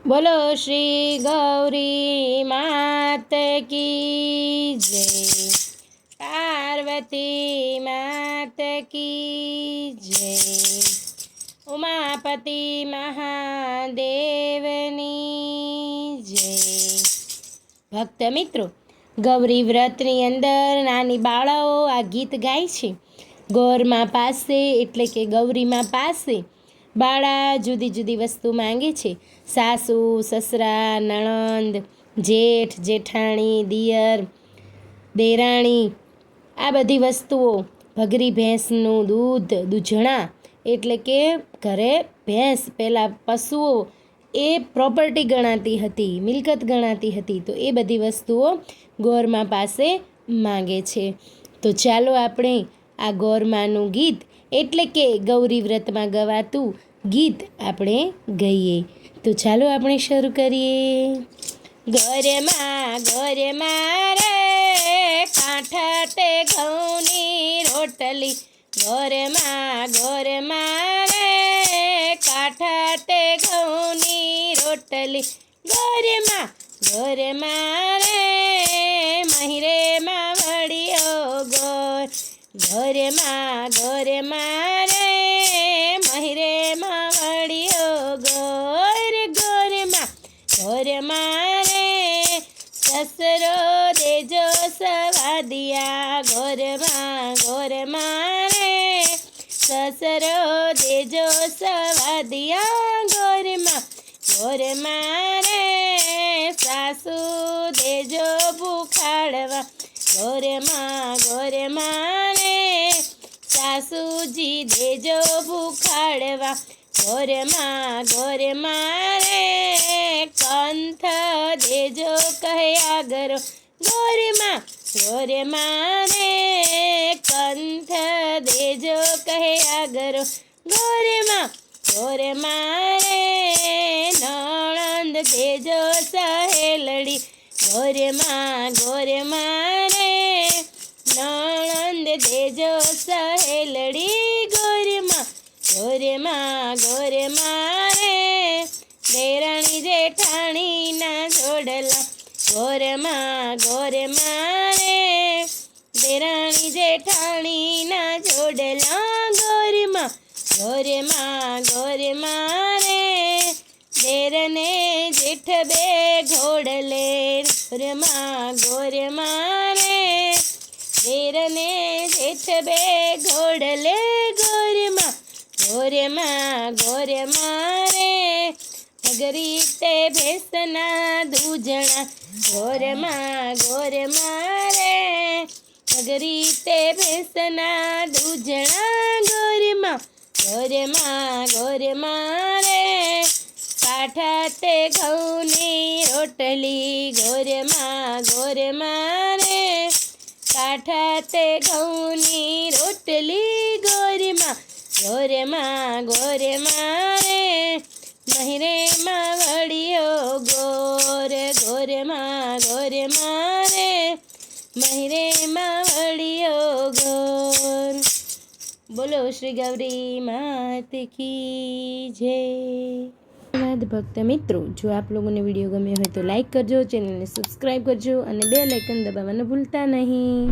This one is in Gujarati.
बोलो श्री गौरी मात की जय। पार्वती मात की जय। उमापति महादेवनी जय। भक्त मित्रों, गौरी व्रतनी अंदर नानी बाळाओ आ गीत गाय छे। गौरमा पासे एटले के गौरीमा पासे बाळा जुदी जुदी वस्तु मांगे छे। सासू, ससरा, नणंद, जेठ, जेठाणी, दियर, देराणी आ बधी वस्तुओ, भगरी भેंसનું દૂધ, દૂધણા એટલે કે ઘરે ભેંસ પહેલાં પશુઓ એ પ્રોપર્ટી ગણાતી હતી, મિલકત ગણાતી હતી, તો એ બધી વસ્તુઓ ગોરમા પાસે માંગે છે। તો ચાલો આપણે આ ગોરમાનું ગીત એટલે કે ગૌરી વ્રતમાં ગવાતું ગીત આપણે ગાઈએ। તો ચાલો આપણે શરૂ કરીએ। ઘરમાં રે કાંઠા તે ઘઉંની રોટલી, ઘરમાં રે કાંઠા તે ઘઉંની રોટલી, ઘરમાં રે મહિરેમાં વળ્યો ગોર, ઘરમાં રે મહિરેમાં વળ્યો ગોર, ઘરમાં રે સસરો દેજો સવાદિયા, ઘરમાં રે સસરો દેજો સવાદિયા, ઘરમાં રે સાસુ દેજો ભૂખાડવા, ઘરમાં રે સાસુજી દેજો ભૂખાડવા, ઘરમાં રે કંથ દેજો કહ્યા ગરો, ઘરમાં રે કંથ દેજો કહ્યા ગરો, ઘરમાં રે નણંદ દેજો સહેલડી, ઘરમાં રે નણંદ દેજો સહેલડી, ઘરમાં રે દેરાણી જેઠાણીના જોડલા, ઘરમાં રે દેરાણી જેઠાણીના જોડલા, ઘરમાં રે દેરને જેઠ બે ઘોડલે, ઘરમાં રે દેરને જેઠ બે ઘોડલે, ઘરમાં રે ભગરી તે ભેંસના દૂધણા, ઘરમાં રે ભગરી તે ભેંસના દૂધણા, ઘરમાં રે કાંઠા તે ઘઉંની રોટલી, ઘરમાં રે કાંઠા તે ઘઉંની રોટલી, ઘરમાં રે મહિરેમાં વળ્યો ગોર, ઘરમાં રે મહિરેમાં વળ્યો ગોર। બોલો શ્રી ગૌરી માત કી જય। ધન્યવાદ ભક્ત મિત્રો। જો આપ લોકોને વિડીયો ગમ્યો હોય તો લાઈક કરજો, ચેનલને સબસ્ક્રાઈબ કરજો અને બેલ આઇકન દબાવવાનું ભૂલતા નહીં।